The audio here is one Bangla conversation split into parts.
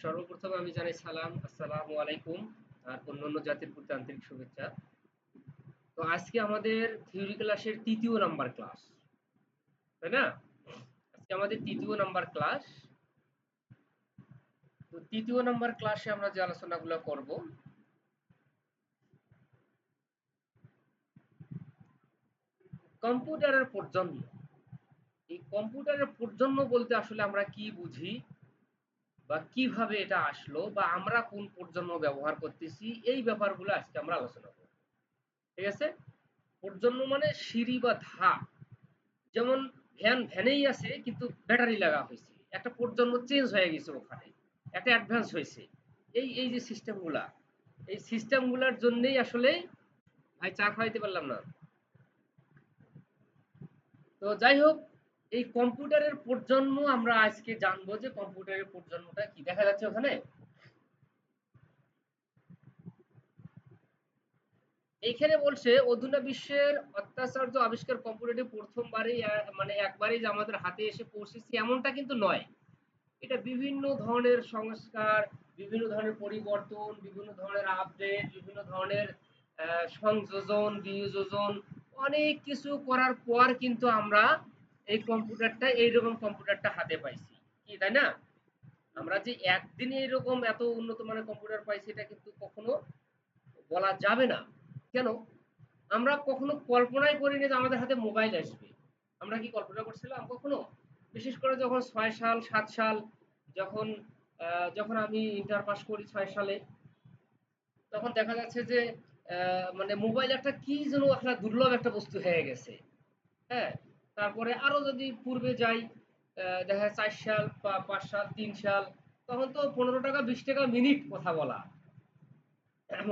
সর্বপ্রথম আমি জানাই সালাম, আসসালামু আলাইকুম আর অন্যান্য জাতির প্রতি আন্তরিক শুভেচ্ছা। তো আজকে আমাদের থিওরি ক্লাসের ৩য় নাম্বার ক্লাস, তাই না? আজকে আমাদের ৩য় নাম্বার ক্লাস। তো ৩য় নাম্বার ক্লাসে আমরা যে আলোচনাগুলো করব, কম্পিউটারের প্রজন্ম। এই কম্পিউটারের প্রজন্ম বলতে আসলে আমরা কি বুঝি বা কিভাবে এটা আসলো বা আমরা কোন প্রজন্ম ব্যবহার করতেছি, এই ব্যাপারগুলো আজকে আমরা আলোচনা করব। ঠিক আছে? প্রজন্ম মানে সিঁড়ি বা ধাপ। যেমন ভ্যানেই আছে কিন্তু ব্যাটারি লাগা হয়েছে, একটা প্রজন্ম চেঞ্জ হয়ে গেছে, ওখানে একটা অ্যাডভান্স হয়েছে। এই যে সিস্টেমগুলা, এই সিস্টেমগুলার জন্যই আসলে ভাই চা খাওয়াইতে পারলাম না। তো যাই হোক, এই কম্পিউটারের প্রজন্ম আমরা আজকে জানবো যে কম্পিউটারের প্রজন্মটা কি দেখা যাচ্ছে ওখানে। এইখানে বলছে অধুনা বিশ্বের অত্যাচার্য আবিষ্কার কম্পিউটারটি প্রথমবারই মানে একবারই যে আমাদের হাতে এসে পৌঁছেছে এমনটা কিন্তু নয়। এটা বিভিন্ন ধরনের সংস্কার, বিভিন্ন ধরনের পরিবর্তন, বিভিন্ন ধরনের আপডেট, বিভিন্ন ধরনের সংযোজন, বিয়োজন, অনেক কিছু করার পর কিন্তু আমরা এই কম্পিউটারটা, এইরকম কম্পিউটারটা হাতে পাইছি, কি তাই না? আমরা যে একদিনে এরকম এত উন্নত মানের কম্পিউটার পাইছি এটা কিন্তু কখনো বলা যাবে না। কেন? আমরা কখনো কল্পনাই করিনি যে আমাদের হাতে মোবাইল আসবে। আমরা কি কল্পনা করছিলাম কখনো? বিশেষ করে যখন ৬ সাল ৭ সাল, যখন যখন আমি ইন্টার পাস করি ৬ সালে, তখন দেখা যাচ্ছে যে মানে মোবাইল একটা কি যেন একটা দুর্লভ একটা বস্তু হয়ে গেছে। হ্যাঁ? তারপরে আরো যদি পূর্বে যাই, দেখা যায় ৪ সাল বা ৫ সাল ৩ সাল, তখন তো ১৫ টাকা ২০ টাকা মিনিট কথা বলা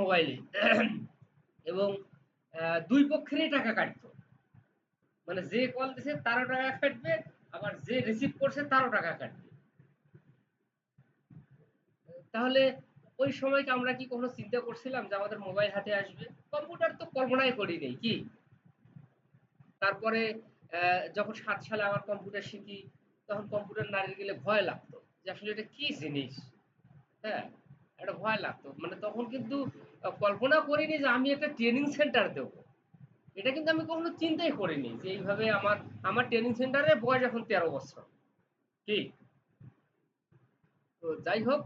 মোবাইলে। এবং ২ পক্ষেরই টাকা কাটতো। মানে যে কল দিছে তারও টাকা কাটবে, আবার যে রিসিভ করছে তারও টাকা কাটবে। তাহলে ওই সময়কে আমরা কি কখনো চিন্তা করছিলাম যে আমাদের মোবাইল হাতে আসবে? কম্পিউটার তো কল্পনাই করি নাই, কি? তারপরে যখন ৭ সালে আবার কম্পিউটার শিখি, তখন কম্পিউটার নাড়িয়ে গেলে ভয় লাগতো যে আসলে এটা কি জিনিস। হ্যাঁ, একটা ভয় লাগতো, মানে তখন কিন্তু কল্পনা করিনি যে আমি একটা ট্রেনিং সেন্টার দেবো। এটা কিন্তু আমি কখনো চিন্তাই করিনি যে এইভাবে আমার আমার ট্রেনিং সেন্টারের বয়স এখন ১৩ বছর, কি? তো যাই হোক,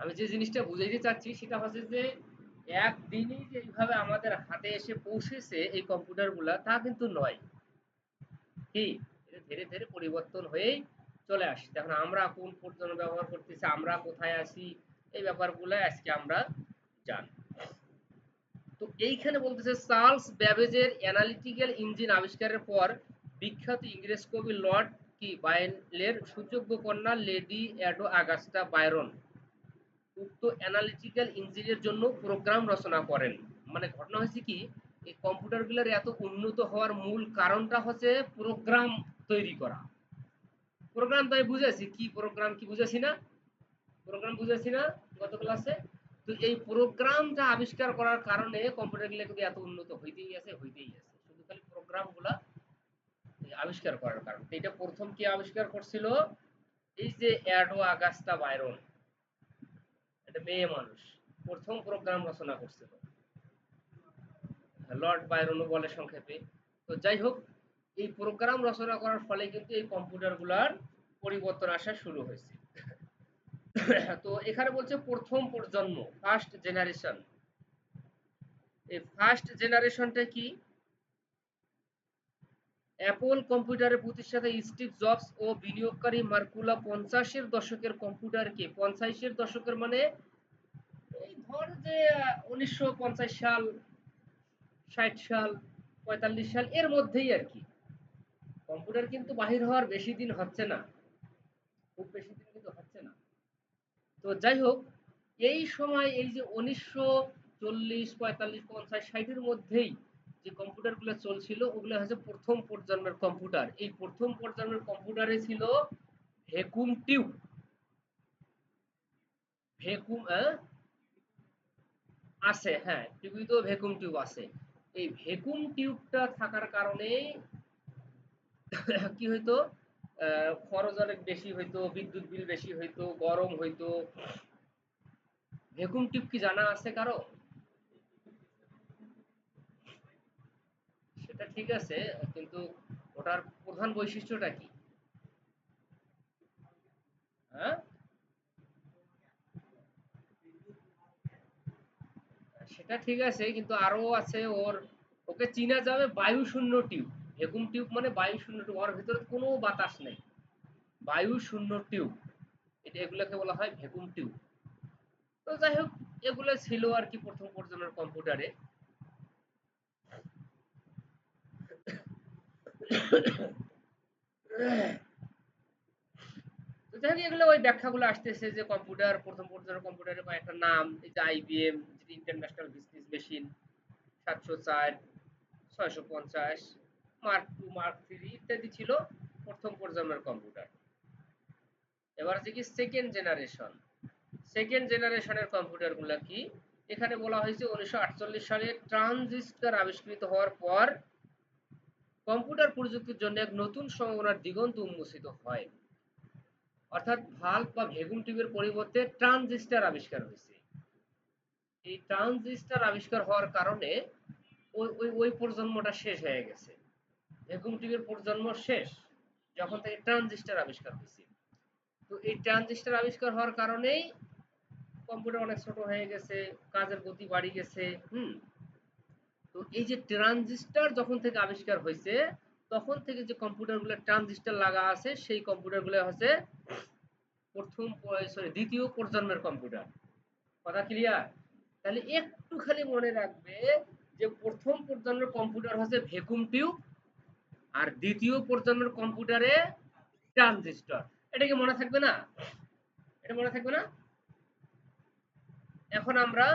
আমি যে জিনিসটা বুঝাইতে চাচ্ছি সেটা হচ্ছে যে একদিনই যে এইভাবে আমাদের হাতে এসে পৌঁছেছে এই কম্পিউটারগুলা, তা কিন্তু নয়, কি? এটা ধীরে ধীরে পরিবর্তন হয়েই চলে আসছে। এখন আমরা কোন পর্যন্ত ব্যবহার করতেছি, আমরা কোথায় আছি, এই ব্যাপারগুলো আজকে আমরা জানব। তো এইখানে বলতেছে চার্লস ব্যাবেজের অ্যানালিটিক্যাল ইঞ্জিন আবিষ্কারের পর বিখ্যাত ইংরেজ কবি লর্ড কি বাইরের সুযোগ্য কন্যা লেডি অ্যাডো আগাস্টা বাইরন উক্ত অ্যানালিটিক্যাল ইঞ্জিনের জন্য প্রোগ্রাম রচনা করেন। মানে ঘটনা হয়েছে কি, এই কম্পিউটারগুলোর এত উন্নত হওয়ার মূল কারণটা হচ্ছে প্রোগ্রাম তৈরি করা। প্রোগ্রাম তো আমি বুঝাইছি, কি প্রোগ্রাম কি বুঝাইছি না? প্রোগ্রাম বুঝাইছি না গত ক্লাসে? তো এই প্রোগ্রামটা আবিষ্কার করার কারণে কম্পিউটারগুলো কিন্তু এত উন্নত হইতেই আছে শুধু খালি প্রোগ্রামগুলা আবিষ্কার করার কারণে। তো এটা প্রথম কে আবিষ্কার করছিল? এই যে অ্যাডো আগাস্টা বাইরন, একটা মেয়ে মানুষ, প্রথম প্রোগ্রাম রচনা করছিল। লর্ড বায়রনও বলে সংক্ষেপে। তো যাই হোক, এই প্রোগ্রাম রচনা করার ফলে কিন্তু এই কম্পিউটারগুলার পরিবর্তন আসা শুরু হয়েছে। তো এখানে বলছে প্রথম প্রজন্ম, ফার্স্ট জেনারেশন। এই ফার্স্ট জেনারেশনটা কি? অ্যাপল কম্পিউটারের প্রতিষ্ঠাতা স্টিভ জবস ও বিনিয়োগকারী মার্কুলা ৫০-এর দশকের কম্পিউটারকে, ৫০-এর দশকের মানে এই ধর যে ১৯৫০ সাল, ৬০ সাল, ৪৫ সাল এর মধ্যেই আর কি। কম্পিউটার কিন্তু বাহির হওয়ার বেশি দিন হচ্ছে না, খুব বেশি দিন কিন্তু হচ্ছে না। তো যাই হোক, এই সময় এই যে ১৯৪০, ৪৫, ৫০, ৬০ এর মধ্যেই যে কম্পিউটারগুলো চলছিল ওগুলো হচ্ছে প্রথম প্রজন্মের কম্পিউটার। এই প্রথম প্রজন্মের কম্পিউটারে ছিল ভ্যাকুম টিউব। ভ্যাকুম আছে, হ্যাঁ, টিভিতেও ভ্যাকুম টিউব আছে। এই ভ্যাকুম টিউবটা থাকার কারণে কি হইতো, খরচ অনেক বেশি হইতো, বিদ্যুৎ বিল বেশি হইতো, গরম হইতো। ভ্যাকুয়াম টিউব কি জানা আছে কারো? সেটা ঠিক আছে, কিন্তু ওটার প্রধান বৈশিষ্ট্যটা কি? হ্যাঁ, সেটা ঠিক আছে, কিন্তু আরো আছে ওর। ওকে চিনা যাবে বায়ু শূন্য টিউব। ভ্যাকুয়াম টিউব মানে বায়ু শূন্য টিউব, ওর ভিতরে কোনো বাতাস নেই, বায়ু শূন্য টিউব। এগুলোকে বলা হয় ভ্যাকুয়াম টিউব। তো যাই হোক, এগুলো ছিল আর কি প্রথম প্রজন্মের কম্পিউটারে। তো যাই হোক, এগুলো ওই ব্যাখ্যাগুলো আসতেছে যে কম্পিউটার, প্রথম পর্যায়ের কম্পিউটারের কয়েকটা নাম, এই যে আইবিএম, যেটা international business machine, 704, 650, mark two, mark three ইত্যাদি ছিল প্রথম প্রজন্মের কম্পিউটার। এবার হচ্ছে কি সেকেন্ড জেনারেশন। সেকেন্ড জেনারেশনের কম্পিউটার গুলা কি? এখানে বলা হয়েছে 1948 সালে ট্রানজিস্টর আবিষ্কৃত হওয়ার পর কম্পিউটার প্রযুক্তির জন্য এক নতুন সম্ভাবনার দিগন্ত উন্মোচিত হয়। অর্থাৎ ভাল্ব বা ভ্যাকুয়াম টিউবের পরিবর্তে ট্রানজিস্টর আবিষ্কার হয়েছে। এই ট্রানজিস্টর আবিষ্কার হওয়ার কারণে ওই প্রজন্মটা শেষ হয়ে গেছে। ভ্যাকুয়াম টিউবের প্রজন্ম শেষ যখন থেকে ট্রানজিস্টর আবিষ্কার হয়েছে। তো এই ট্রানজিস্টর আবিষ্কার হওয়ার কারণেই কম্পিউটার অনেক ছোট হয়ে গেছে, কাজের গতি বাড়ি গেছে। তো এই যে ট্রানজিস্টর যখন থেকে আবিষ্কার হয়েছে, তখন থেকে যে কম্পিউটারগুলো ট্রানজিস্টর লাগা আছে, সেই কম্পিউটারগুলো হচ্ছে দ্বিতীয় প্রজন্মের কম্পিউটার। কথা ক্লিয়ার? তাহলে একটু খালি মনে রাখবে যে প্রথম প্রজন্মের কম্পিউটার হচ্ছে ভ্যাকুয়াম টিউব, আর দ্বিতীয় প্রজন্মের কম্পিউটারে ট্রানজিস্টর। এটা কি মনে থাকবে না? এটা মনে থাকবে না? এখন আমরা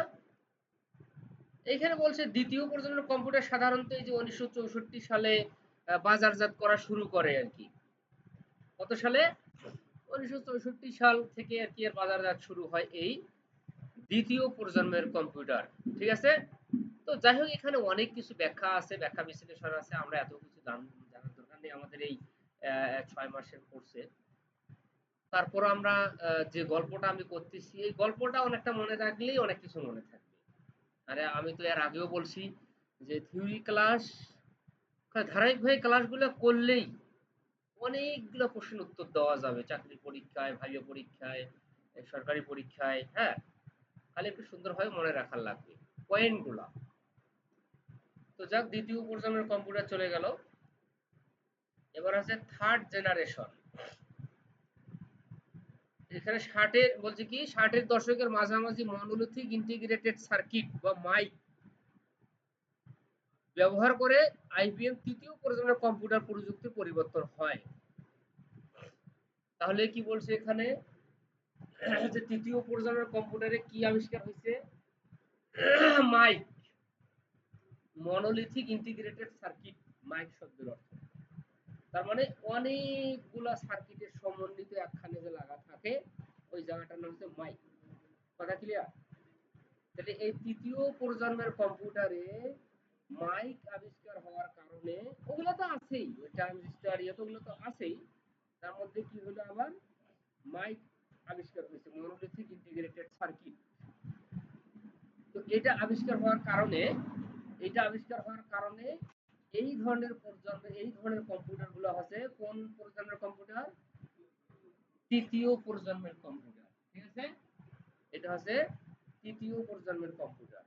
এইখানে বলছে দ্বিতীয় প্রজন্মের কম্পিউটার সাধারণত এই যে 1964 সালে বাজারজাত করা শুরু করে আর কি। কত সালে? 1964 সাল থেকে আর কি এর বাজারজাত শুরু হয় এই দ্বিতীয় প্রজন্মের কম্পিউটার। ঠিক আছে? তো যাই হোক, এখানে অনেক কিছু ব্যাখ্যা আছে, ব্যাখ্যা বিশ্লেষণ আছে। আমরা এত কিছু জানার দরকার নেই আমাদের এই 6 মাসের কোর্সে। তারপর আমরা যে গল্পটা আমি করতেছি, এই গল্পটা অনেকটা মনে রাখলেই অনেক কিছু মনে থাকবে। আরে আমি তো এর আগেও বলছি যে থিওরি ক্লাস, ধারাবাহিকভাবে ক্লাসগুলো করলেই অনেকগুলো প্রশ্নের উত্তর দেওয়া যাবে চাকরির পরীক্ষায়, ভাইবা পরীক্ষায়, সরকারি পরীক্ষায়। হ্যাঁ, খালি একটু সুন্দরভাবে মনে রাখার লাগবে পয়েন্টগুলা। তো যাক, দ্বিতীয় প্রজন্মের কম্পিউটার চলে গেল। এবার আছে থার্ড জেনারেশন। এখানে 60-এর বলছে কি 60-এর দশকের মাঝামাঝি মনোলিথিক ইন্টিগ্রেটেড সার্কিট বা মাইক ব্যবহার করে আইবিএম তৃতীয় প্রজন্মের কম্পিউটার প্রযুক্তির পরিবর্তন হয়। তাহলে কি বলছে এখানে যে তৃতীয় প্রজন্মের কম্পিউটারে কি আবিষ্কার হয়েছে? MIC, monolithic integrated circuit, MIC শব্দের অর্থ। তার মানে অনেকগুলা সার্কিটের সমন্বিত একখানে যে লাগা থাকে, ওই জায়গাটার নাম হচ্ছে মাইক। কথা ক্লিয়ার? তাহলে এই তৃতীয় প্রজন্মের কম্পিউটারে মাইক আবিষ্কার হওয়ার কারণে, ওগুলো তো আছেই, ওই ট্রানজিস্টর ওগুলো তো আছেই, তার মধ্যে কি হলো আবার মাইক আবিষ্কার হয়েছে, মনোলিথিক ইন্টিগ্রেটেড সার্কিট। তো এটা আবিষ্কার হওয়ার কারণে এই ধরনের কম্পিউটার গুলো হচ্ছে কোন প্রজন্মের কম্পিউটার? তৃতীয় প্রজন্মের কম্পিউটার। ঠিক আছে? এটা হচ্ছে তৃতীয় প্রজন্মের কম্পিউটার।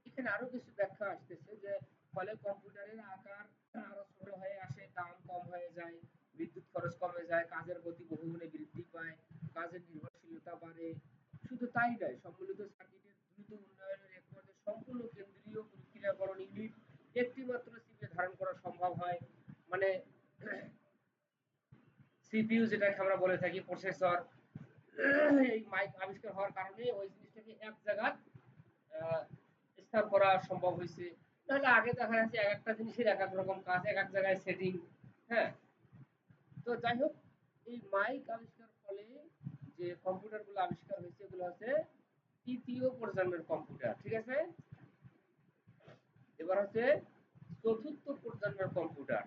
এখানে আরো কিছু ব্যাখ্যা আসতেছে যে ফলে কম্পিউটারের আকার আরো ছোট হয়ে আসে, দাম কম হয়ে যায়, বিদ্যুৎ খরচ কমে যায়, কাজের গতি বহুগুণে বৃদ্ধি পায়, কাজের নির্ভরশীলতা বাড়ে। শুধু তাই নয়, সম্মিলিত সার্কিটের দ্রুত উন্নয়নের এক পর্যায়ে সম্পূর্ণ কেন্দ্রীয় প্রক্রিয়াকরণ ইউনিট একটি মাত্র চিপে ধারণ করা সম্ভব হয়। মানে সিপিইউ যেটাকে আমরা বলে থাকি, প্রসেসর। এই মাইক আবিষ্কার হওয়ার কারণে ওই জিনিসটাকে এক জায়গায় আহ, স্থান করা সম্ভব হয়েছে। নাহলে আগে দেখা যাচ্ছে এক একটা জিনিসের এক এক রকম কাজ, এক এক জায়গায় সেটিং। হ্যাঁ। তো যাই হোক, এই মাইক আবিষ্কার ফলে যে কম্পিউটার গুলো আবিষ্কার হয়েছে, এগুলো হচ্ছে তৃতীয় প্রজন্মের কম্পিউটার। ঠিক আছে? এবার হচ্ছে চতুর্থ প্রজন্মের কম্পিউটার,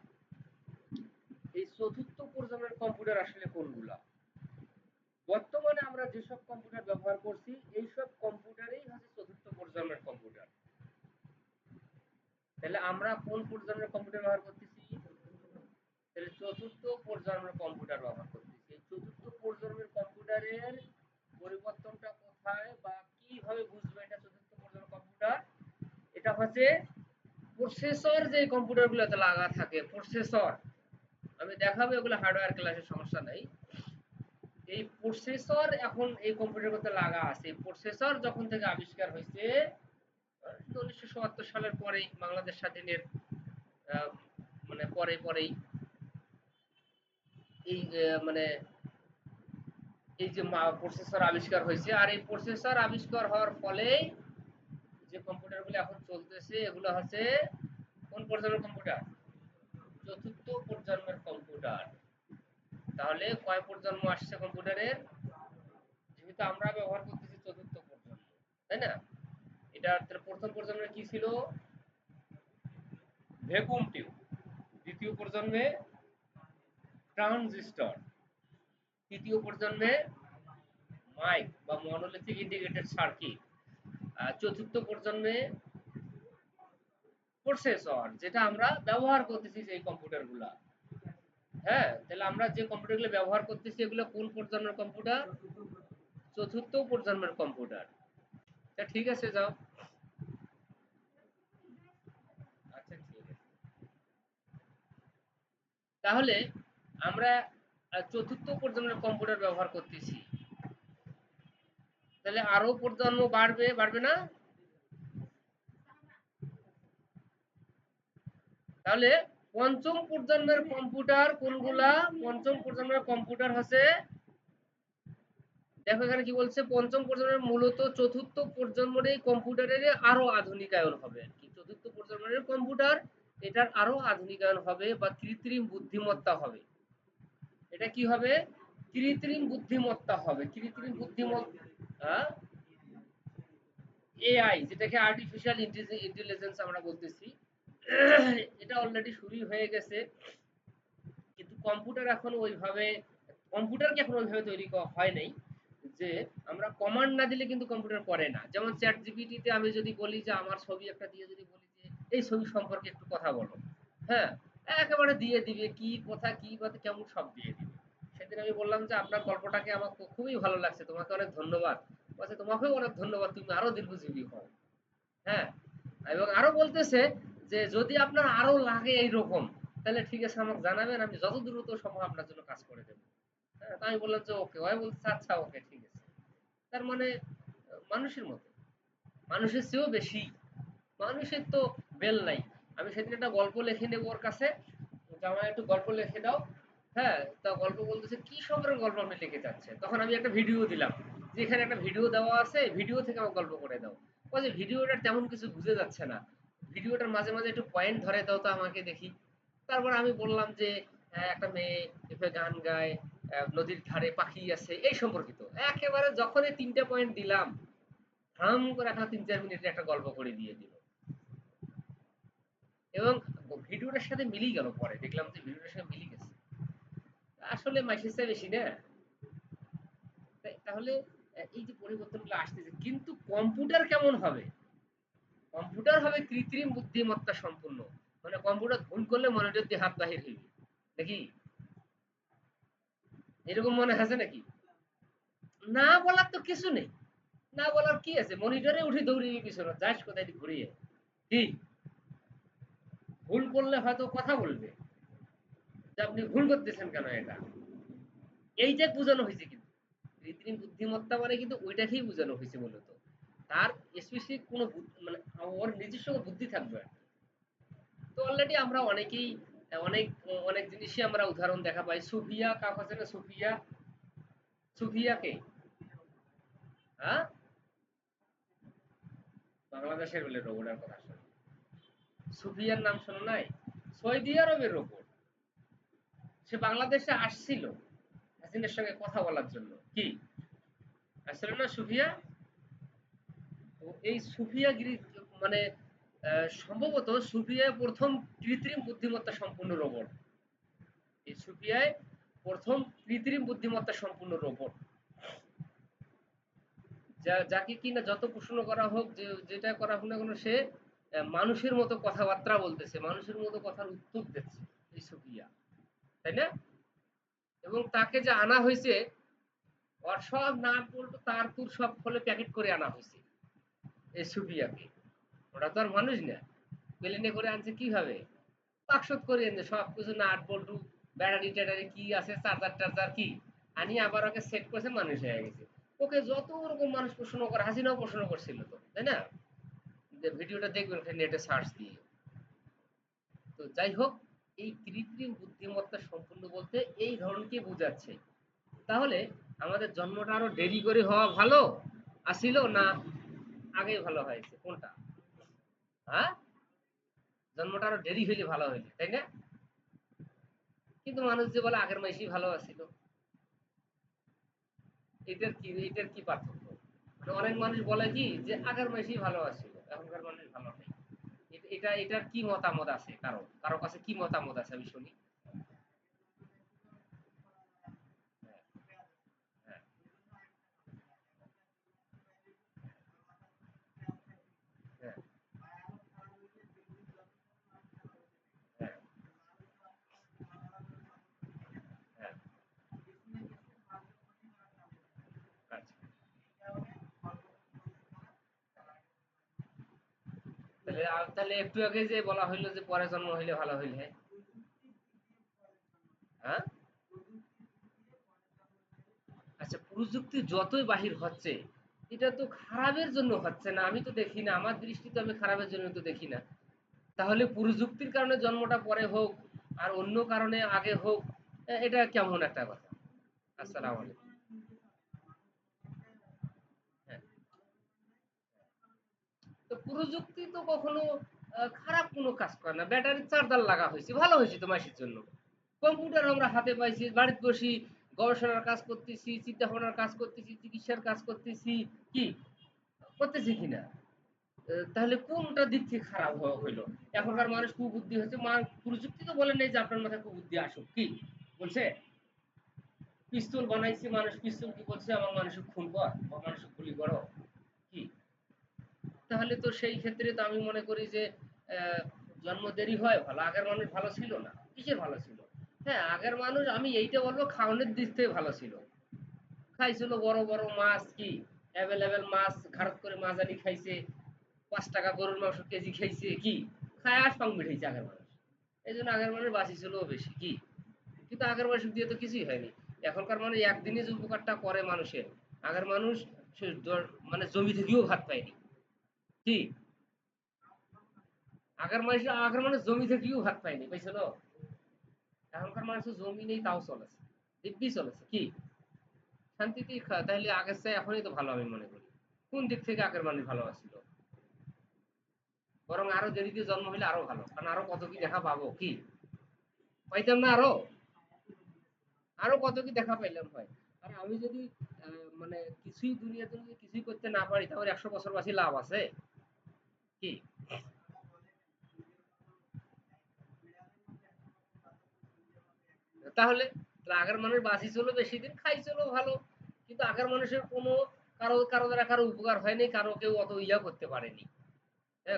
এই চতুর্থ প্রজন্মের কম্পিউটার আসলে কোনগুলা? বর্তমানে আমরা যেসব কম্পিউটার ব্যবহার করছি এইসব কম্পিউটারই হচ্ছে চতুর্থ প্রজন্মের কম্পিউটার। তাহলে আমরা কোন প্রজন্মের কম্পিউটার ব্যবহার করতেছি? তাহলে চতুর্থ প্রজন্মের কম্পিউটার ব্যবহার করতেছি। এই চতুর্থ প্রজন্মের কম্পিউটারের পরিবর্তনটা কোথায় বা কিভাবে বুঝবো এটা চতুর্থ প্রজন্মের কম্পিউটার? এটা হচ্ছে প্রসেসর, যে কম্পিউটারগুলোতে লাগা থাকে প্রসেসর, আমি দেখাবো এগুলো হার্ডওয়্যার ক্লাসে, সমস্যা নাই। এই প্রসেসর এখন এই কম্পিউটার করতে লাগা আছে। প্রসেসর যখন থেকে আবিষ্কার হয়েছে 19৭ সালের পরেই, বাংলাদেশ স্বাধীনের মানে পরেই এই মানে এই যে প্রসেসর আবিষ্কার হয়েছে। আর এই প্রসেসর আবিষ্কার হওয়ার ফলে যে কম্পিউটারগুলো এখন চলতেছে এগুলো হচ্ছে কোন প্রজন্মের কম্পিউটার? চতুর্থ প্রজন্মের কম্পিউটার। তাহলে কয় প্রজন্ম আসছে কম্পিউটারের? যেহেতু আমরা ব্যবহার করতেছি চতুর্থ প্রজন্ম, তাই না? এটা প্রথম প্রজন্মে কি ছিল? Vacuum tube. দ্বিতীয় প্রজন্মে ট্রানজিস্টর। তৃতীয় প্রজন্মে মাইক বা মনোলিথিক ইন্টিগ্রেটেড সার্কিট। আর চতুর্থ প্রজন্মে প্রসেসর, যেটা আমরা ব্যবহার করতেছি যে কম্পিউটারগুলা। হ্যাঁ, তাহলে আমরা যে কম্পিউটারগুলো ব্যবহার করতেছি এগুলো কোন প্রজন্মের কম্পিউটার? চতুর্থ প্রজন্মের কম্পিউটার। তা ঠিক আছে, যাও। আচ্ছা ঠিক আছে। তাহলে আমরা চতুর্থ প্রজন্মের কম্পিউটার ব্যবহার করতেছি, তাহলে আরো প্রজন্ম বাড়বে, বাড়বে না? তাহলে পঞ্চম প্রজন্মের কম্পিউটার কোনগুলা? পঞ্চম প্রজন্মের কম্পিউটার হচ্ছে, দেখো এখানে কি বলছে, পঞ্চম প্রজন্মের মূলত চতুর্থ প্রজন্মের এই কম্পিউটারের আরো আধুনিকায়ন হবে আর কি। চতুর্থ প্রজন্মের কম্পিউটার এটার আরো আধুনিকায়ন হবে বা কৃত্রিম বুদ্ধিমত্তা হবে। এটা কি হবে? কৃত্রিম বুদ্ধিমত্তা হবে। কৃত্রিম বুদ্ধিমত্তা, এআই, যেটাকে আর্টিফিশিয়াল ইন্টেলিজেন্স আমরা বলতেছি, এটা অলরেডি শুরু হয়ে গেছে। কিন্তু কম্পিউটারকে এখন ওইভাবে তৈরি করা হয় নাই যে আমরা কমান্ড না দিলে কিন্তু কম্পিউটার করে না। যেমন চ্যাট জিপিটিতে আমি যদি বলি যে আমার ছবি একটা দিয়ে যদি বলি যে এই ছবি সম্পর্কে একটু কথা বলো, হ্যাঁ, একেবারে দিয়ে দিবে, কি কথা কি কথা কেমন সব দিয়ে দিবে। সেদিন আমি বললাম যে আপনার গল্পটাকে আমার খুবই ভালো লাগছে, তোমাকে অনেক ধন্যবাদ। বলছে তোমাকেও অনেক ধন্যবাদ, তুমি আরো দীর্ঘজীবী হও। হ্যাঁ, এবং আরো বলতেছে যে যদি আপনার আরো লাগে এইরকম, তাহলে ঠিক আছে আমাকে জানাবেন, আমি যত দ্রুত সম্ভব আপনার জন্য কাজ করে দেবো। হ্যাঁ, তো আমি বললাম যে ওকে। ওই বলছে আচ্ছা ওকে ঠিক আছে। তার মানে মানুষের মতো, মানুষের চেয়েও বেশি। মানুষের তো বেল নাই। আমি সেদিন একটা গল্প লিখে নেবো ওর কাছে, যে আমার একটু গল্প লিখে দাও। হ্যাঁ, তা গল্প বলতেছে কি সবের গল্প আপনি লিখে যাচ্ছে। তখন আমি একটা ভিডিও দিলাম, যে এখানে একটা ভিডিও দেওয়া আছে, ভিডিও থেকে আমার গল্প করে দাও। ও যে ভিডিওটা তেমন কিছু বুঝে যাচ্ছে না, ভিডিওটার মাঝে মাঝে একটু পয়েন্ট ধরে দাও তো আমাকে দেখি। তারপর আমি বললাম যে একটা মেয়ে এভাবে গান গায়, নদীর ধারে পাখি আছে, এই সম্পর্কিত। একেবারে যখনই ৩টে পয়েন্ট দিলাম, হাম করে একটা ৩-৪ মিনিটের একটা গল্প করে দিয়ে দিল। এবং ভিডিওটার সাথে মিলিয়ে গেল, পরে দেখলাম যে ভিডিওটার সাথে মিলিয়ে গেছে। আসলে মাইসের চেয়ে বেশি না? তাহলে এই যে পরিবর্তনগুলো আসতেছে, কিন্তু কম্পিউটার কেমন হবে? কম্পিউটার হবে কৃত্রিম বুদ্ধিমত্তা সম্পূর্ণ। মানে কম্পিউটার ভুল করলে মনিটর দিয়ে হাত বাহির হইবে নাকি? এরকম মনে আছে নাকি? না বলার তো কিছু নেই। না বলার কি আছে? মনিটরে উঠে দৌড়িয়ে পিছনে যাস কোথায় ঘুরিয়ে। কি ভুল করলে হয়তো কথা বলবে যে আপনি ভুল করতেছেন কেন, এটা এইটা বোঝানো হয়েছে। কিন্তু কৃত্রিম বুদ্ধিমত্তা মানে কিন্তু ওইটাকেই বোঝানো হয়েছে মূলত। তার স্পেসিফিক কোনো মানে ওর নিজস্ব বুদ্ধি থাকবে আর কি। তো অলরেডি আমরা অনেকেই অনেক অনেক জিনিসই আমরা উদাহরণ দেখা পাই। সুফিয়া কাক আছে না? সুফিয়া, সুফিয়াকে, হ্যাঁ, বাংলাদেশের বলে রোবটের কথা শোনো। সুফিয়ার নাম শোনো নাই? সৌদি আরবের রোবট। সে বাংলাদেশে আসছিল হাসিনের সঙ্গে কথা বলার জন্য। কি আসছিল না সুফিয়া? তো এই সুফিয়া গিরি মানে সম্ভবত সুফিয়ায় প্রথম কৃত্রিম বুদ্ধিমত্তা সম্পূর্ণ রোবট। এই সুফিয়ায় প্রথম কৃত্রিম বুদ্ধিমত্তা সম্পূর্ণ রোবট, যাকে কিনা যত প্রশ্ন করা হোক, যেটা করা হোক না কেন, সে মানুষের মতো কথাবার্তা বলতেছে, মানুষের মতো কথার উত্তর দিচ্ছে এই সুফিয়া, তাই না? এবং তাকে যে আনা হয়েছে, ওর সব নাট বল্টু তার তুর সব ফলে প্যাকেট করে আনা হয়েছে এই সুফিয়াকে। ওরা তো আর মানুষ না, প্লেনে করে আনছে কিভাবে, বাক্সত করে এনে সব কিছু নাট বল্টু, ব্যাটারি ট্যাটারি কি আছে, চার্জার টার্জার কি আনি আবার ওকে সেট করেছে, মানুষ হয়ে গেছে। ওকে যত রকম মানুষ প্রশ্ন করে, হাসিনাও প্রশ্ন করছিল তো, তাই না? যে ভিডিওটা দেখবেন নেটে সার্চ দিয়ে। তো যাই হোক, এই কৃত্রিম বুদ্ধিমত্তা সম্পূর্ণ বলতে এই ধরনকে বোঝাচ্ছে। তাহলে আমাদের জন্মটা আরো দেরি করে হওয়া ভালো আসিল, না আগেই ভালো হয়েছে, কোনটা? হ্যাঁ, জন্মটা আরো দেরি হইলে ভালো হইলে, তাই না? কিন্তু মানুষ যে বলে আগের মাসেই ভালো আছিল, এটার কি পার্থক্য? মানে অনেক মানুষ বলে কি যে আগের মাসেই ভালো আছিল, এখনকার মানুষ ভালো নেই। এটার কি মতামত আছে, কারো কারো কাছে কি মতামত আছে আমি শুনি। হ্যাঁ, হ্যাঁ, হ্যাঁ, হ্যাঁ, হ্যাঁ, আচ্ছা। তাহলে একটু আগে যে বলা হইলো যে পরে জন্ম হইলে ভালো হইলে, হ্যাঁ, আচ্ছা, প্রযুক্তি যতই বাহির হচ্ছে, এটা তো খারাপের জন্য হচ্ছে না, আমি তো দেখি না, আমার দৃষ্টিতে আমি খারাপের জন্য তো দেখি না। তাহলে প্রযুক্তির কারণে জন্মটা পরে হোক আর অন্য কারণে আগে হোক, এটা কেমন একটা কথা? আসসালামু আলাইকুম। হ্যাঁ, তো প্রযুক্তি তো কখনো খারাপ কোনো কাজ করে না। ব্যাটারির চার্জার লাগা হয়েছে, ভালো হয়েছে তো মানুষের জন্য। কম্পিউটার আমরা হাতে পাইছি, বাড়িতে বসি গবেষণার কাজ করতেছি, চিন্তা ভাবনার কাজ করতেছি, চিকিৎসার কাজ করতেছি, কি করতেছি কিনা? তাহলে কোনটা দিক থেকে খারাপ হইলো? এখনকার মানুষ কুবুদ্ধি হচ্ছে, প্রযুক্তি তো বলে নাই যে আপনার মাথায় কুবুদ্ধি আসুক, কি বলছে? পিস্তল বানাইছে মানুষ, পিস্তল কি বলছে আমার মানুষের খুন কর বা মানুষের গুলি করো, কি? তাহলে তো সেই ক্ষেত্রে তো আমি মনে করি যে জন্ম দেরি হয় ভালো, আগের মানুষ ভালো ছিল না, কিসের ভালো ছিল? হ্যাঁ, আগের মানুষ, আমি এইটা বলবো খাওয়ানোর দিক থেকে ভালো ছিল। খাইছিল বড় বড় মাছ, কি অ্যাভেলেবেল মাছ, ঘাড়ত করে মাছ আনি খাইছে, 5 টাকা গরুর মাংস কেজি খাইছে, কি খায় আর সং মিঠাইছে আগের মানুষ। এই জন্য আগের মানুষ বাঁচি ছিল বেশি, কি? কিন্তু আগের মানুষ দিয়ে তো কিছুই হয়নি। এখনকার মানুষ একদিনে যে উপকারটা করে মানুষের, আগের মানুষ সে মানে জমি থেকেও ভাত পায়নি, কি? আগের মানুষ জমি থেকেও ভাত পায়নি, পাইছিল। এখনকার মানুষের জমি নেই তাও চলেছে, দিব্যি চলেছে, কি শান্তিতেই তাহলে আগের চেয়ে এখনই তো ভালো আমি মনে করি। কোন দিক থেকে আগের মানুষ ভালো আছিল? বরং আরো দেরিতে জন্ম হইলে আরো ভালো, কারণ আরো কত কি দেখা পাবো, কি পাইতাম না আরো, আরো কত কি দেখা পাইলাম হয়। আর আমি যদি মানে কিছুই দুনিয়াতে যদি কিছুই করতে না পারি, তাহলে 100 বছর বাঁচি লাভ আছে, কি? তাহলে আগের মানুষ বাঁচি ছিল বেশি দিন, খাইছিল ভালো, কিন্তু আগের মানুষের কোনো কারো কারো দ্বারা কারো উপকার হয়নি, কারো কেউ অত ইয়া করতে পারেনি,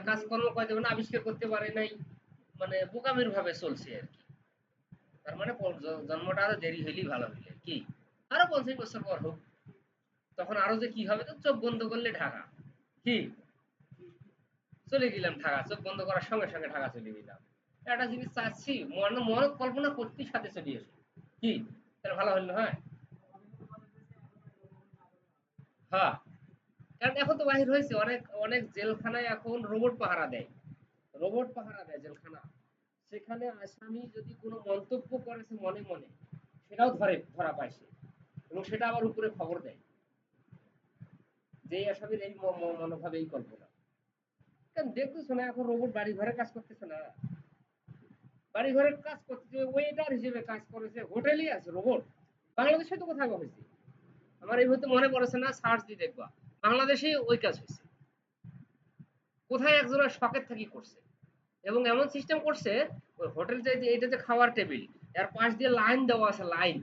কাজকর্ম কয়টা মানে আবিষ্কার করতে পারে নাই, মানে বোকামির ভাবে চলছে আর কি। তার মানে জন্মটা আরো দেরি হইলেই ভালো হইলে, কি আরো 50 বছর পর হোক, তখন আরো যে কি হবে, তো চোখ বন্ধ করলে ঢাকা, কি চলে গেলাম ঢাকা, চোখ বন্ধ করার সঙ্গে সঙ্গে ঢাকা চলে গেলাম। একটা জিনিস চাচ্ছি, মনে কল্পনা করতেই সাথে চলে এসো, কি তাহলে ভালো হইলো, হ্যাঁ। হ্যাঁ, কারণ এখন তো বাহির হয়েছে অনেক অনেক জেলখানায় এখন রোবট পাহারা দেয়, রোবট পাহারা দেয় জেলখানা। সেখানে আসামি যদি কোনো মন্তব্য করেছে মনে মনে, সেটাও ধরা পায় সে, এবং সেটা আবার উপরে খবর দেয় যে এই আসামির এই মনোভাব, এই কল্পনা। কারণ দেখতেছো না এখন রোবট বাড়ি ঘরে কাজ করতেছে না, বাড়ি ঘরে কাজ করতেছে, ওয়েটার হিসেবে কাজ করেছে, হোটেলই আছে রোবট। বাংলাদেশে তো কোথায় হয়েছে, আমার এই মুহূর্তে মনে পড়েছে না, সার্চ দিয়ে দেখবা, বাংলাদেশে ওই কাজ হয়েছে। কোথায় একজনের শখের থাকি করছে, এবং এমন সিস্টেম করছে ওই হোটেল যে এটা যে খাওয়ার টেবিল, এর পাশ দিয়ে লাইন দেওয়া আছে, লাইন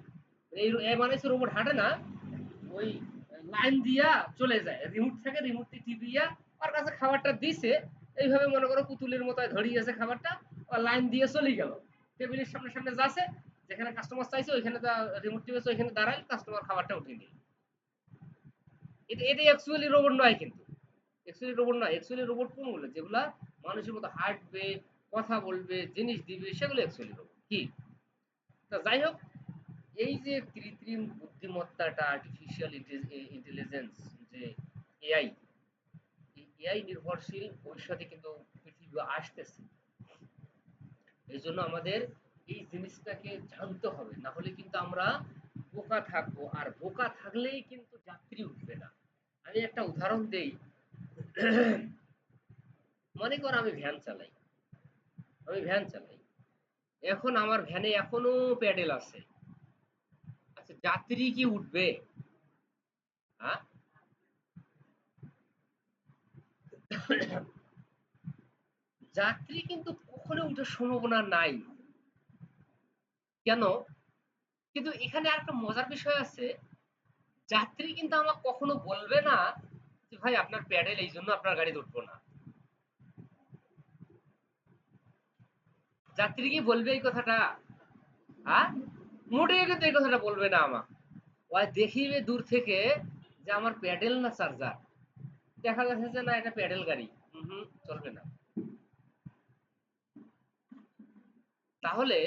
এই মানে রোবট হাঁটে না, ওই লাইন দিয়া চলে যায়, রিমোট থেকে রিমোট টিপিয়া ওর কাছে খাবারটা দিছে, এইভাবে মনে করো পুতুলের মতো ধরিয়েছে খাবারটা, লাইন দিয়ে চলে গেল টেবিলের সামনে সামনে যাচ্ছে, যেখানে কাস্টমার চাইছে ওইখানে রিমোট টিপেছে, ওইখানে দাঁড়ায় কাস্টমার খাবারটা উঠিয়ে নিল। এটা অ্যাকচুয়ালি রোবট নয়, কিন্তু অ্যাকচুয়ালি রোবট নয়, অ্যাকচুয়ালি রোবট কোনগুলো যেগুলা মানুষের মতো হাঁটবে, কথা বলবে, জিনিস দিবে, সেগুলো অ্যাকচুয়ালি রোবট কি। তা যাই হোক, এই যে কৃত্রিম বুদ্ধিমত্তাটা, আর্টিফিশিয়াল ইন্টেলিজেন্স, যে এআই, এই এআই নির্ভরশীল ভবিষ্যতে কিন্তু পৃথিবী আসতেছে। এই জন্য আমাদের এই জিনিসটাকে জানতে হবে, না হলে কিন্তু আমরা বোকা থাকবো, আর বোকা থাকলেই কিন্তু যাত্রী উঠবে না। আমি একটা উদাহরণ দেই। মনে করো আমি ভ্যান চালাই, এখন আমার ভ্যানে এখনো প্যাডেল আছে, আচ্ছা যাত্রী কি উঠবে? হ্যাঁ, যাত্রী কিন্তু কখনো উঠার সম্ভাবনা নাই। কেন? কিন্তু এখানে একটা মজার বিষয় আছে, যাত্রী কিন্তু আমাকে কখনো বলবে না যে ভাই আপনার প্যাডেল, এই জন্য আপনার গাড়িতে উঠবো না। যাত্রী কি বলবে এই কথাটা? হ্যাঁ, মোটেই কিন্তু এই কথাটা বলবে না আমাকে। ওই দেখিবে দূর থেকে যে আমার প্যাডেল না চার্জার, দেখা যাচ্ছে যে না এটা প্যাডেল গাড়ি, হুম, চলবে না। তাহলে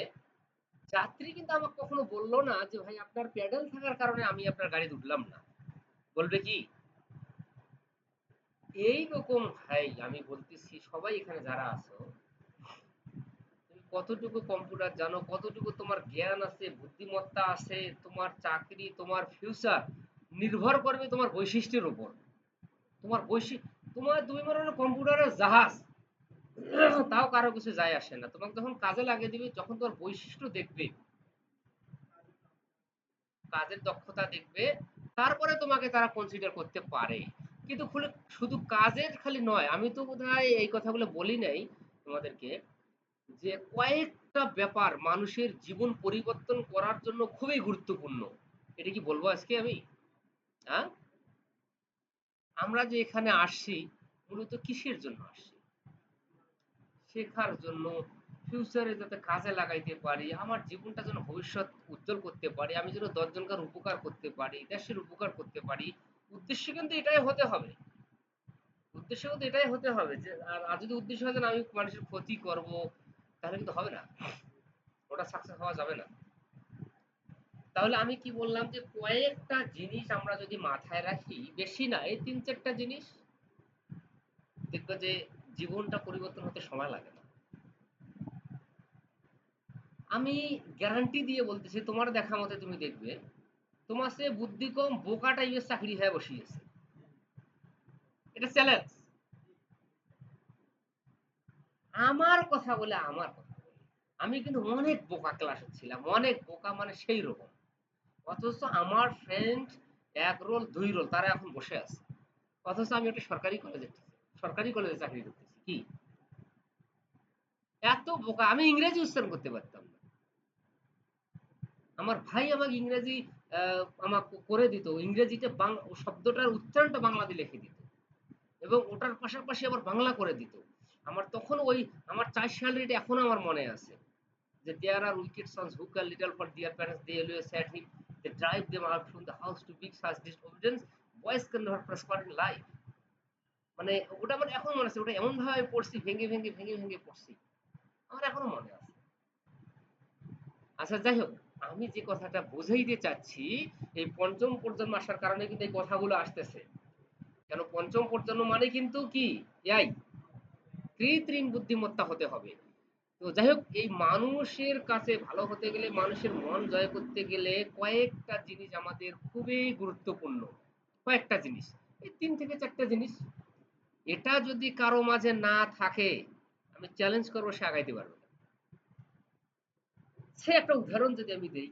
যাত্রী কিন্তু আমাকে কখনো বললো না যে ভাই আপনার প্যাডেল থাকার কারণে আমি আপনার গাড়িতে উঠলাম না। বলবে কি? এইরকম ভাই আমি বলতেছি, সবাই এখানে যারা আছো, তুমি কতটুকু কম্পিউটার জানো, কতটুকু তোমার জ্ঞান আছে, বুদ্ধিমত্তা আছে, তোমার চাকরি, তোমার ফিউচার নির্ভর করবে তোমার বৈশিষ্ট্যের উপর। তুমি মনে করো কম্পিউটারের জাহাজ, তাও কারো কিছু যায় আসে না, তোমাকে যখন কাজে লাগিয়ে দিবে, যখন তোমার বৈশিষ্ট্য দেখবে, কাজের দক্ষতা দেখবে, তারপরে তোমাকে তারা কনসিডার করতে পারে। কিন্তু শুধু কাজের খালি নয়, আমি তো বোধহয় এই কথাগুলো বলি নাই তোমাদেরকে, যে কয়েকটা ব্যাপার মানুষের জীবন পরিবর্তন করার জন্য খুবই গুরুত্বপূর্ণ। এটা কি বলবো আজকে আমি? হ্যাঁ, আমরা যে এখানে আসছি মূলত কিসের জন্য আসছি? শেখার জন্য, ফিউচারে যাতে কাজে লাগাইতে পারি, আমার জীবনটা যেন ভবিষ্যৎ উজ্জ্বল করতে পারি, আমি যেন ১০ জনকার উপকার করতে পারি, দেশের উপকার করতে পারি। উদ্দেশ্য কিন্তু এটাই হতে হবে। উদ্দেশ্য কিন্তু এটাই হতে হবে যে, আর যদি উদ্দেশ্য হয় যে না, আমি মানুষের ক্ষতি করব, তাহলে কিন্তু হবে না। ওটা সাকসেস হওয়া যাবে না। তাহলে আমি কি বললাম, যে কয়েকটা জিনিস আমরা যদি মাথায় রাখি, বেশি না, এই ৩-৪ টা জিনিস, দেখবে যে জীবনটা পরিবর্তন হতে সময় লাগে না। আমি গ্যারান্টি দিয়ে বলতেছি, তোমার দেখা মতে তুমি দেখবে তোমার সে বুদ্ধি কম বোকা টাইপের চাকরি হয়ে বসিয়েছে। এটা চ্যালেঞ্জ। আমার কথা বলে আমি কিন্তু অনেক বোকা ক্লাসে ছিলাম, অনেক বোকা মানে সেই রকম। অথচ আমার ফ্রেন্ড ১ রোল ২ রোল তারা এখন বসে আছে। অথচ আমি একটা সরকারি কলেজে চাকরি করতেছি। কি এত বোকা! আমি ইংরেজি উচ্চারণ করতে পারতাম না। আমার ভাই আমাকে ইংরেজি আমাকে করে দিত, ইংরেজিতে শব্দটার উচ্চারণটা বাংলা দিয়ে লিখে দিত, এবং ওটার পাশাপাশি আবার বাংলা করে দিত। আমার তখন ওই আমার ৪ সালের এটা এখনো আমার মনে আছে, যে there are wicked sons who care little for their parents, they always said him, they drive them out from the house to big such disobedience, boys can never prosper in life। মানে ওটা আমার এখনো মনে আছে, ওটা এমন ভাবে পড়ছি, ভেঙে পড়ছি, আমার এখনো মনে আছে। আচ্ছা যাই হোক, আমি যে কথাটা বোঝাইতে চাচ্ছি, এই পঞ্চম প্রজন্ম আসার কারণে কিন্তু এই কথাগুলো আসতেছে। কেন পঞ্চম প্রজন্ম মানে কিন্তু কি, এআই, কৃত্রিম বুদ্ধিমত্তা হতে হবে। তো যাই হোক, এই মানুষের কাছে ভালো হতে গেলে, মানুষের মন জয় করতে গেলে কয়েকটা জিনিস আমাদের খুবই গুরুত্বপূর্ণ। কয়েকটা জিনিস, এই ৩ থেকে ৪টা জিনিস, এটা যদি কারো মাঝে না থাকে, আমি চ্যালেঞ্জ করবো সে আগাইতে পারবে না। সে একটা উদাহরণ যদি আমি দেই,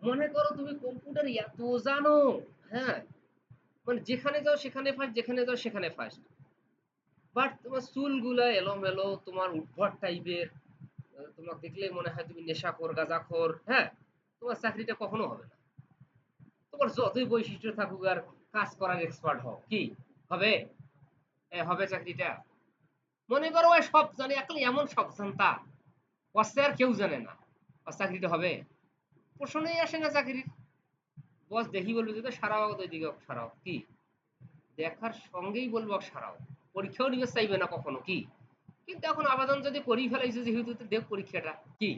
মনে করো তুমি কম্পিউটার এত জানো, হ্যাঁ, মানে যেখানে যাও সেখানে ফার্স্ট, যেখানে যাও সেখানে ফার্স্ট, বাট তোমার চুলগুলা এলোমেলো, তোমার উদ্ভট টাইপের, তোমাকে দেখলেই মনে হয় তুমি নেশাখোর, গাঁজাখোর, হ্যাঁ? তোমার চাকরিটা কখনো হবে না। তোমার যতই বৈশিষ্ট্য থাকুক আর কাজ করার এক্সপার্ট হও, কি হবে? হবে চাকরিটা? মনে করো সব জানে, একলা এমন সব জানতা, ওয়াসে আর কেউ জানে না, আর চাকরিটা হবে? প্রশ্নই আসে না চাকরির। বস দেখি বলবে যে সারাও, তো এদিকে সারাও, কি দেখার সঙ্গেই বলবো সারাও, পরীক্ষাও নিবে চাইবে না কখনো, কি? কিন্তু এখন আবেদন যদি করেই ফেলাইছে যেহেতু, তো দেখ পরীক্ষাটা, কি?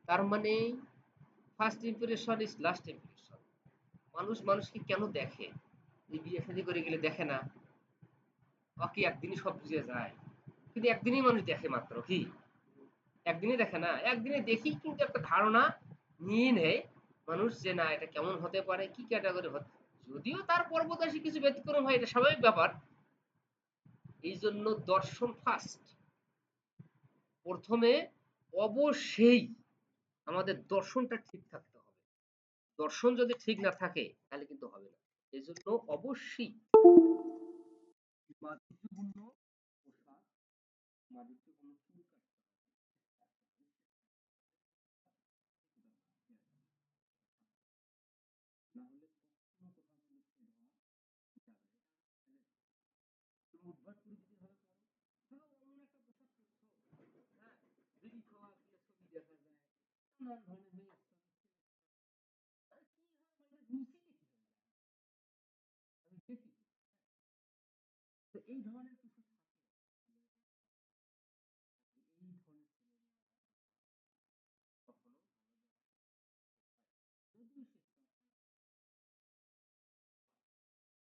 তার মানে first impression is last impression. মানুষ মানুষকে কেন দেখে? এই বিয়ে শাদী করে গেলে দেখে না? বাকি একদিনই সব বুঝে যায়, কিন্তু একদিনই মানুষ দেখে মাত্র, কি? একদিনই দেখে না, একদিনে দেখি কিন্তু একটা ধারণা নিয়ে নেয় মানুষ, যে না এটা কেমন হতে পারে, কি ক্যাটাগরি হতে, যদিও তার পর্বতাশী কিছু ব্যতিক্রম হয়, এটা স্বাভাবিক ব্যাপার। এই জন্য দর্শন ফার্স্ট। প্রথমে অবশ্যই আমাদের দর্শনটা ঠিক থাকতে হবে। দর্শন যদি ঠিক না থাকে তাহলে কিন্তু হবে না। এই জন্য অবশ্যই মাধুর্যপূর্ণ পোশাক, মাধুর্যপূর্ণ চুল কাটতে হবে, না হলে কখনো কোথাও কিন্তু ছেড়ে দেওয়া যাবে না। তুমি উদ্ভট করে যদি ভাবে করো, ধরো অন্য একটা পোশাক পরছো, হ্যাঁ, বিড়ি খাওয়া গেলে ছবি দেখা যায়, নানান ধরনের মেয়ে তাহলে কি হয়, মানে রুচিতে কি হয়ে যায়, আমি দেখি। তো এই ধরনের কিছু থাকে, এই ধরনের ছেলে কখনো যদিও সে,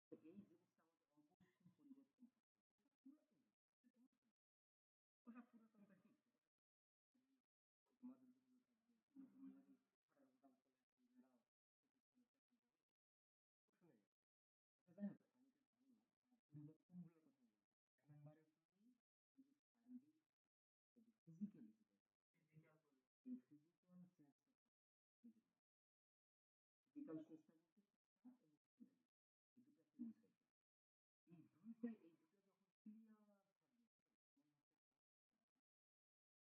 তো এই জিনিসটা আমাদের অবশ্যই পরিবর্তন করতে হবে। পোশাক পুরাতনটা ঠিক, তোমাদের জন্য থাকবে, তুমি তুমি খারাপ কাম চলে আসবে, বেড়াও, শুনে যাও। আচ্ছা যাই হোক, আমি এটা ভাবলাম পরিবর্তনগুলোর কথা বলি। এক নম্বরে তুমি এই যে শারীরিক, এই যে ফিজিক্যালি, এই ফিজিক্যাল সেন্সটা, ফিজিক্যাল সেন্সটা বলতে চেষ্টা এবং ফিলিং, এই দুটাকে বুঝাই। এই দুটো যখন ক্লিয়ার থাকবে,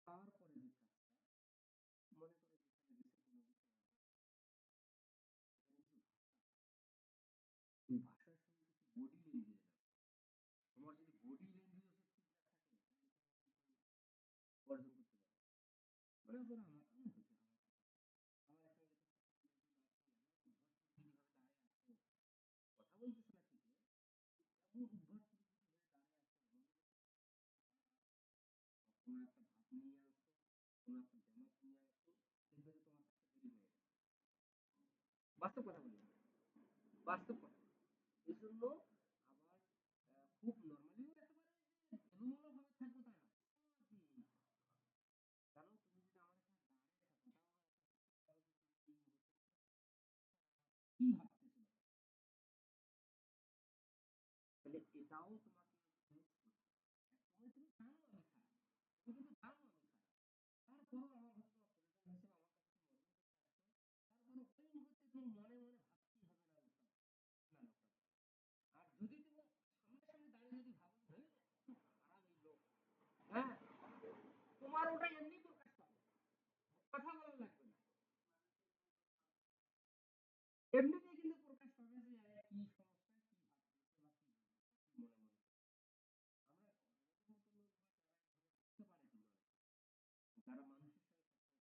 তারপরে যে কাজটা, মনে করে যেখানে দেশে কোনো কিছু হবে, সেখানে কিছু ওই ভাষার সঙ্গে কিছু বডি ল্যাঙ্গুয়েজ আছে। তোমার যদি বডি ল্যাঙ্গুয়েজ ঠিক না থাকে তাহলে তুমি কিন্তু অর্জন করতে পারবে না। মনে করো আমি বলছি, আমার একটা দেখো সামনে একজন দাঁড়িয়ে, আমি উদ্ভট করে যদি ভাবে দাঁড়িয়ে আছো, কথা বলতেছো না ঠিকই, এমন উদ্ভট করে যদি হয়ে দাঁড়িয়ে আছো, মনে কোনো একটা ভাব নিয়ে আসো, কোনো একটা জ্যামাত নিয়ে আসো, দেখবে যে তোমার কাজটা দেরি হয়ে গেছে। বাস্তব কথা বলি, বাস্তব কথা। এই জন্য আবার খুব নর্মালিও একেবারে যে এলোমেলো ভাবে থাকবো তা না। হুম, কারণ তুমি যদি আমার এখানে দাঁড়িয়ে থাকো, তাহলে তুমি এই মুহূর্তে কি ভাবতেছো, তাহলে এটাও তোমাকে নোট করতে হবে। একসময় তুমি জানো আমি খারাপ, তুমি কিন্তু জানো আমি খারাপ, তারপরও আমার হয়তো প্রয়োজন হিসেবে আমার কাছে তুমি অর্জন করতে আসছো, তারপরে ওই মুহূর্তে তুমি মনে মনে ভাবতেই হবে, না লোকটা না, লোকটা ভালো। আর যদি তুমি সামনাসামনি দাঁড়িয়ে যদি ভাবো, "হেই, কি খারাপ এই লোক", হ্যাঁ, তোমার ওটা এমনি প্রকাশ পাবে, কথা বলা লাগবে না, এমনিতেই কিন্তু প্রকাশ পাবে যে কি সমস্যা, কি ভাবতেছে বা কি বলতেছে, কি মনে মনে করছে। আমরা আমাদের মতো লোক বা যারা এভাবে বুঝতে পারে, কিন্তু যারা মানুষের সঙ্গে সবসময়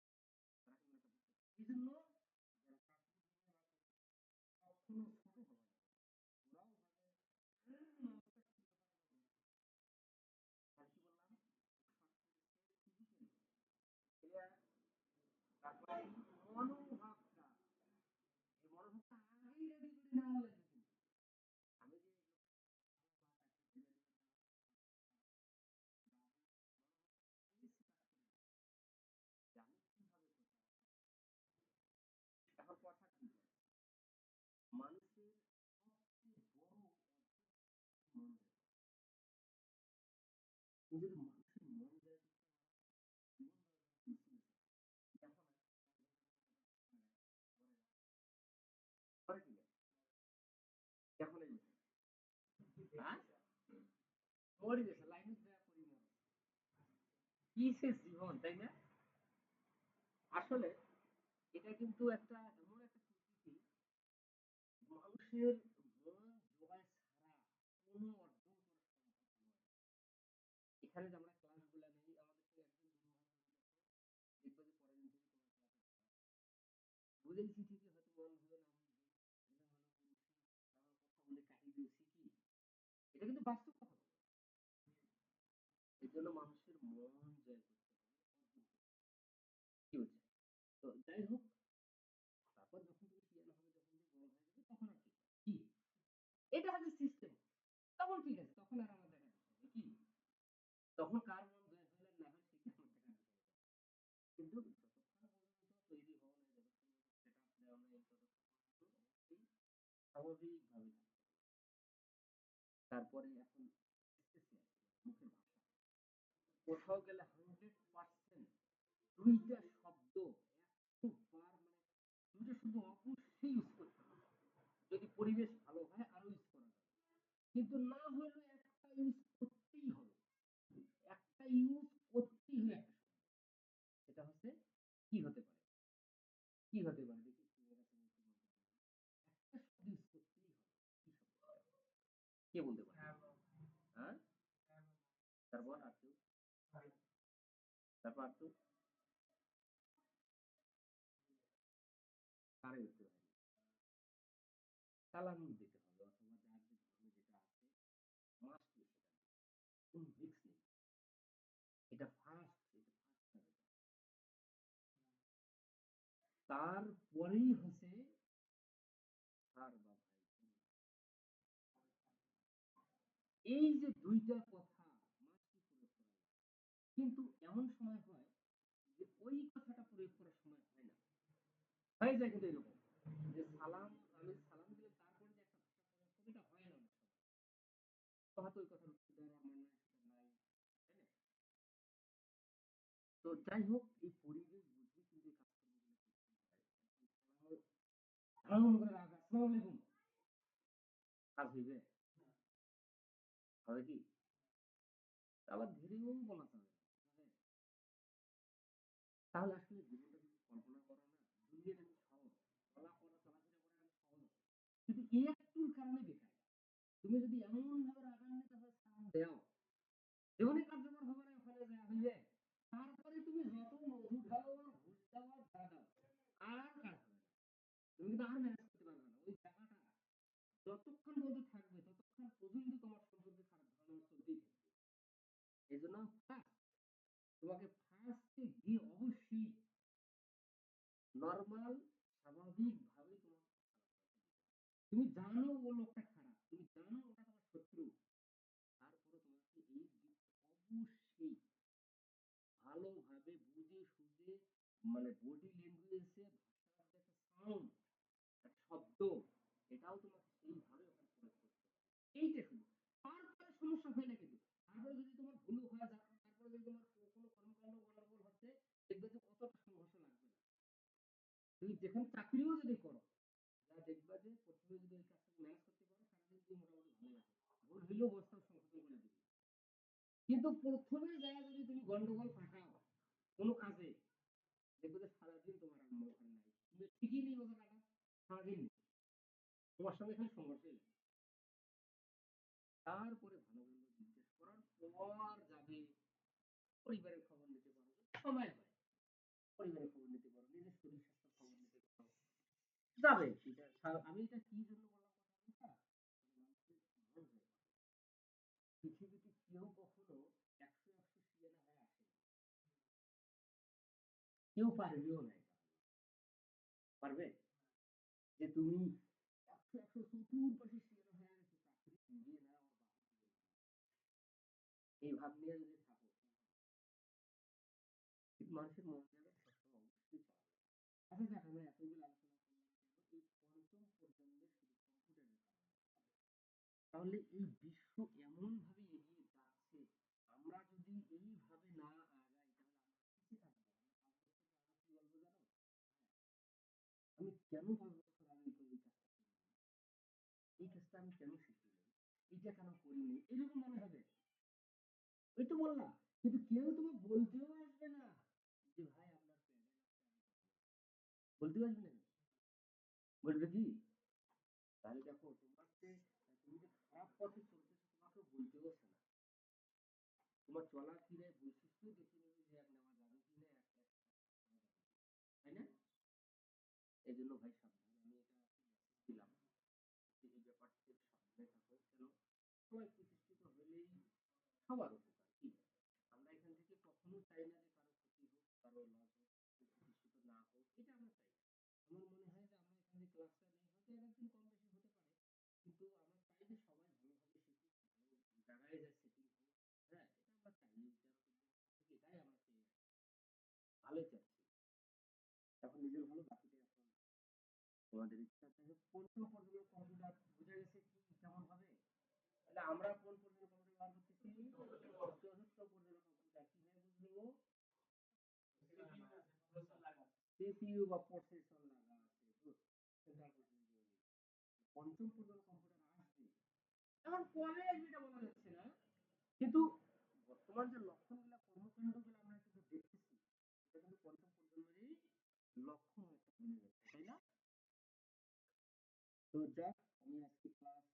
চলাফেরা করে, তারা কিন্তু এটা বুঝতে পারে। এই জন্য যারা চাকরি জীবনে বা কখনো ছোট হবে না, ওরাও ভাবে মানুষটা কি ব্যাপার আমার দেখতে, তাহলে কি বললাম, ফার্স্ট হচ্ছে ফিজিক্যালি ক্লিয়ার, তারপরে মনোভাবটা, এই মনোভাবটা আগেই রেডি করে নেওয়া লাগবে। কিন্তু আমি যে এই লোকটাকে ভালো বা তাকে ছেড়ে দেবে তা না, আগেই সেট আপ করে নেওয়া, যে আমি কিভাবে কথাবার্তা। এখন কথা কি বলে, মানুষের সবচেয়ে বড় অর্জন মন জয় করা। তুমি যদি মানুষের মন জয় করতে পারো, জীবন দেওয়ার জন্য প্রস্তুত হতে পারো। দেখো না, করে কি না, দেখো না এই বিষয়টা, হ্যাঁ? মরে গেছে লাইনে দেয়া পরিমাণ কিসের জীবন, তাই না? আসলে এটা কিন্তু একটা এমন একটা পরিস্থিতি, মানুষের মন জয় ছাড়া কোনো অর্জন করা সম্ভব নয়। এখানে যে আমরা ক্লাসগুলা নেই, আমাদের সঙ্গে একজন দেখবে যে পরের দিন থেকে তোমার ক্লাস বুঝেছি ঠিকই, হয়তো মন হবে না বুঝবে, কথা বলে কাটিয়ে দিয়েছি কি, এটা কিন্তু বাস্তব কথা বলে। এই জন্য মানুষের মন জয় করতে হবে, কি হচ্ছে। তো যাই হোক, তারপর যখন তুমি পিয়ানো হবে, যখন তুমি বড় হয়ে যাবে, তখন আর কি এটা হচ্ছে সিস্টেম। তখন ঠিক আছে, তখন আর আমার দেখার বিষয় নেই, কি তখন কার মন জয় হইল না হয় সেটা আমার দেখার বিষয় না। কিন্তু যতক্ষণ পর্যন্ত তৈরি হওয়া নাই, যতক্ষণ সেট আপ দেওয়া নাই, ততক্ষণ অবশ্যই স্বাভাবিকভাবে থাকতে হবে। তারপরে এখন শিখতেছি আর কি, মুখের ভাষা। কোথাও গেলে 100% ২ টা শব্দ ১০০ বার, মানে ২ টা শব্দ অবশ্যই ইউজ করতে হবে। যদি পরিবেশ ভালো হয় আরো ইউজ করা যাবে। কিন্তু না হলে একটা ইউজ করতেই হবে। একটা ইউজ করতেই হবে একটা শব্দ। সেটা হচ্ছে কি হতে পারে? কি হতে পারে দেখি ক্লিয়ার আছে নাকি বলতে পারবে। একটা শব্দ ইউজ করতেই হবে। কি শব্দ এটা? কে বলতে পারে? হ্যাঁ? তারপর আর কেউ? তারপর আর কেউ? কারে উঠতে পারে? তালান্নুর দিতে হবে, অথবা যার যে ধর্মে যেটা আছে মাস্ট বি সেটা দিতে হবে। কোন রিস্ক নেই। এটা ফার্স্ট, এটা ফার্স্ট কাজ এটা। তারপরেই হচ্ছে স্যার বা ভাই তুমি। এই যে ২ টা কথা মাস্টলি প্রয়োগ করা লাগে। কিন্তু এমন সময় হয় যে ওই কথাটা প্রয়োগ করার সময় হয় না। হয়ে যায় কিন্তু এরকম যে সালাম, আমি সালাম দিলে তারপরে যে একটা ভাষা প্রয়োগ করবো, এটা হয় না অনেক সময়। তো হয়তো ওই কথার উত্তর দেওয়ার আমার মানসিকতা নাই, তাই না? তো যাই হোক, এই পরিবেশ বুঝে কিন্তু এই কাজকর্মগুলো করতে হয়। এখন সালাম করে রাখা, আসসালামু আলাইকুম, কাজ হইবে? হবে কি? আবার ধীরেও বলা যাবে না, যাবে? তাহলে আসলে জীবনটা যদি কল্পনা করো না, দুনিয়ার এত সহজ, চলা করা চলাফেরা করা এত সহজ, কিন্তু এই একটুর কারণে বেকার। তুমি যদি এমন ভাবে রাগান্বিত হয়ে সালাম দেও, জীবনে কার্যকর হবে না, ওখানে যা হইবে। তারপরে তুমি যত মধু ঢালো, ঘুষ দাও আর যা দাও, আর কাজ হবে না। তুমি কিন্তু আর ম্যানেজ করতে পারবে না। ওই জায়গাটা যতক্ষণ পর্যন্ত থাকবে, ততক্ষণ পর্যন্ত তোমার সম্পর্কে খারাপ ধারণা চলতেই থাকবে। এই জন্য ফার্স্ট, তোমাকে ফার্স্টে গিয়ে অবশ্যই নরমাল, স্বাভাবিকভাবে তোমাকে তুমি জানো ও লোকটা খারাপ, তুমি জানো ওটা তোমার শত্রু, তারপরে তোমাকে এই দিকটা অবশ্যই ভালোভাবে বুঝে সুঝে, মানে বডি ল্যাঙ্গুয়েজে, ভাষার যে একটা সাউন্ড, একটা শব্দ, এটাও তোমাকে সেইভাবে ওখানে প্রয়োগ করতে হবে। এইটা শুধু। তারপরে সমস্যা হয় না কিন্তু। তারপরে যদি তোমার ভুল হয়ে যায়, তারপরে যদি তোমার কোনো কর্মকাণ্ড গন্ডগোল হচ্ছে, দেখবে যে অতটা সংঘর্ষ লাগবে না। তুমি যেখানে চাকরিও যদি করো, যা দেখবা যে প্রথমে যদি ওই কাজটাকে ম্যানেজ করতে পারো, সারাদিন তুমি মোটামুটি ভালোই আছো। ভুল হইলেও বস্তা সংশোধন করে দিবে। কিন্তু প্রথমে যায় যদি তুমি গন্ডগোল পাঠাও কোনো কাজে, দেখবে যে সারাদিন তোমার আর মন ওখানে নাই। তুমি ঠিকই নেই ওই জায়গাটা, সারাদিন তোমার সঙ্গে খালি সংঘর্ষই লাগে। তারপরে ভালো মন্দ জিজ্ঞেস করার পর যাবে, পরিবারের খবর নিতে পারো যদি সময় হয়, পরিবারের খবর নিতে পারো, নিজের শরীর স্বাস্থ্যের খবর নিতে পারো, যাবে। এটা আমি এটা কি জন্য বললাম কথাটা, মানে মানুষের মন জয় করা। পৃথিবীতে কেউ কখনো ১০০ সিয়ানা হয়ে আসেনি, কেউ পারবেও না এটা। পারবে যে তুমি ১০০ চতুর্পাশে সিয়ানা হয়ে গেছো, চাকরি বুঝিয়ে না ওর বাবা কি বলবে, এই ভাব নিয়ে যদি থাকো, কিন্তু মানুষের মন জায়গা সবসময় অবশ্যই চাওয়া যায়। আচ্ছা দেখ, আমরা এতগুলো আলোচনা করলাম কেন, এই পঞ্চম প্রজন্মের শুধু কম্পিউটারের কারণে। তাহলে এই বিশ্ব এমন ভাবে এগিয়ে যাচ্ছে, আমরা যদি এইভাবে না আগাই তাহলে আমরা পিছিয়ে থাকবো। আমরা ৫ বছর পর আরো কি বলবো জানো? হ্যাঁ, আমি কেন ৫ বছর আগে এই কাজটা করিনি, এই কাজটা আমি কেন শিখিনি, এইটা কেন করিনি, এরকম মনে হবে। ওই তো বললাম, কিন্তু কেউ তোমাকে বলতেও আসবে না যে ভাই আপনার প্যাডেল আছে আমি করবো। বলতেও আসবে না, বলবে কি তাহলে দেখো তোমাকে, তুমি যে খারাপ পথে চলতেছো তোমাকে বলতেও আসে না, তোমার চলাফেরার বৈশিষ্ট্য দেখে নেবে যে নেওয়া যাবে কি না, একটা তাই না? এই জন্য ভাই সাবধান, আমি এটা মেসেজ দিলাম যে এই ব্যাপার থেকে সাবধানে থাকো। কেন, সবাই প্রতিষ্ঠিত হলেই সবার উপকার কি, আমরা এখান থেকে কখনো চাই না যে কারো ক্ষতি হোক, কারো লস হোক, কেউ প্রতিষ্ঠিত না হোক, এটা আমরা চাই না। আমার মনে হয় যে আমরা এখানে যে ক্লাসটা নেই হয়তো একদিন কম বেশি হতে পারে, কিন্তু আমরা চাই যে সবাই ভালোভাবে শিখুক, ভালো জায়গায় যায় সেটিং হোক। হ্যাঁ, এটা আমরা চাই, এই থেকে এটাই আমরা চেয়ে আসছি, ভালোই চাচ্ছি। এখন নিজের ভালো, বাকিটা এখন তোমাদের ইচ্ছা। তাহলে পঞ্চম পর্যায়ে কম্পিউটার বোঝা গেছে কি কেমন হবে। তাহলে আমরা কোন পর্যায়ে কম্পিউটার ব্যবহার করতেছি, চতুর্থ পর্যায়ে কম্পিউটার কিভাবে বুঝবো, সিপিইউ বা প্রসেসর লাগা আছে, সেন্ট্রাল প্রসেসিং ইউনিট। পঞ্চম পর্যায়ে কম্পিউটার আসবে, এখন কবে আসবে এটা বলা যাচ্ছে না, কিন্তু বর্তমান যে লক্ষণগুলো কর্মকাণ্ডগুলো আমরা কিন্তু দেখতেছি, এটা কিন্তু পঞ্চম প্রজন্মেরই লক্ষণ একটা বোঝা যাচ্ছে, তাই না? তো যাক, আমি আজকে ক্লাস